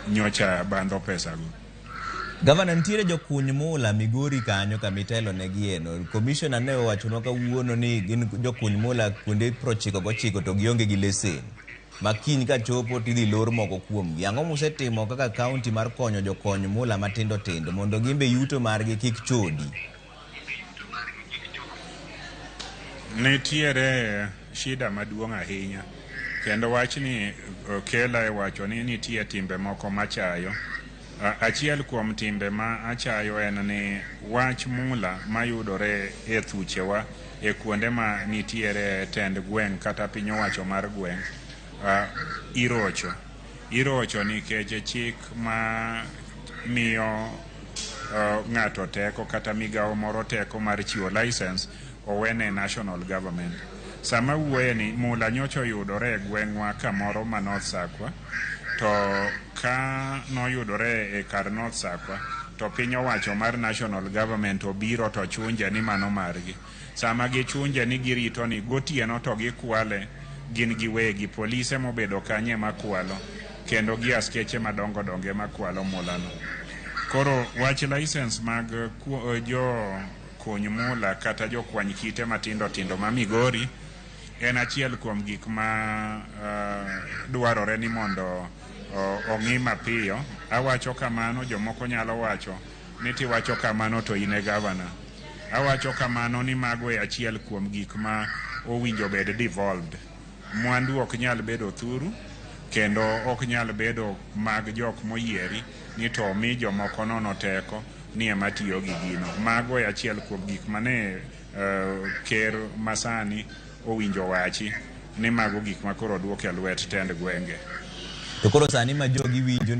nyocha bandho pesa go. Gavana, ntiere jokuny mula Migori kanyo kamitelo negieno. Commissioner ne owachonwa kawuono ni gin jokuny mula kuonde 99 to gionge gi lesen. Makiny ka chopo tidhi lor moko kuomgi. Ang'o musetimo kaka kaunti mar konyo jokony mula matindo tindo mondo gimbe yuto margi kik chodi? Nitiere shida maduong' ahinya. Kendo wachni kela wacho ni nitie timbe moko machayo. Achiel kuom timbe ma achayo en ni wach mula mayudore e thuchewa e kuonde ma nitiere tend gweng' kata piny owacho mar gweng' irocho nikech chik ma miyo ng'ato teko kata migawo moro teko mar chiwo license owene national government. Sama wuoye ni mula nyocha yudore e gweng'wa kamoro ma North Sakwa, to ka noyudore e kar North Sakwa to piny owacho mar national government obiro to chunje ni mano margi. Sama gichunje ni girito ni gotieno to gikwale gin giwegi, polise mobedo kanye makwalo kendo gi askeche madongo donge makwalo mulano. Koro wach license mag jo kuny mula kata jo kwany kite matindo tindo ma Migori en achiel kuom gik ma dwarore ni mondo ong'i mapiyo. Awacho kamano, jomoko nyalo wacho ni tiwacho kamano to ine gavana. Awacho kamano ni mago e achiel kuom gik ma owinjo bed devolved. Mwandu ok nyal bedo thuru kendo ok nyal bedo mag jok moyieri ni to mi jomoko nono teko ni ema tiyo gi gino. Mago e achiel kuom gik mane ker masani owinjo wachi ni mago gik ma koro duoke lwet tend gwenge. To koro sani ma jogi winjo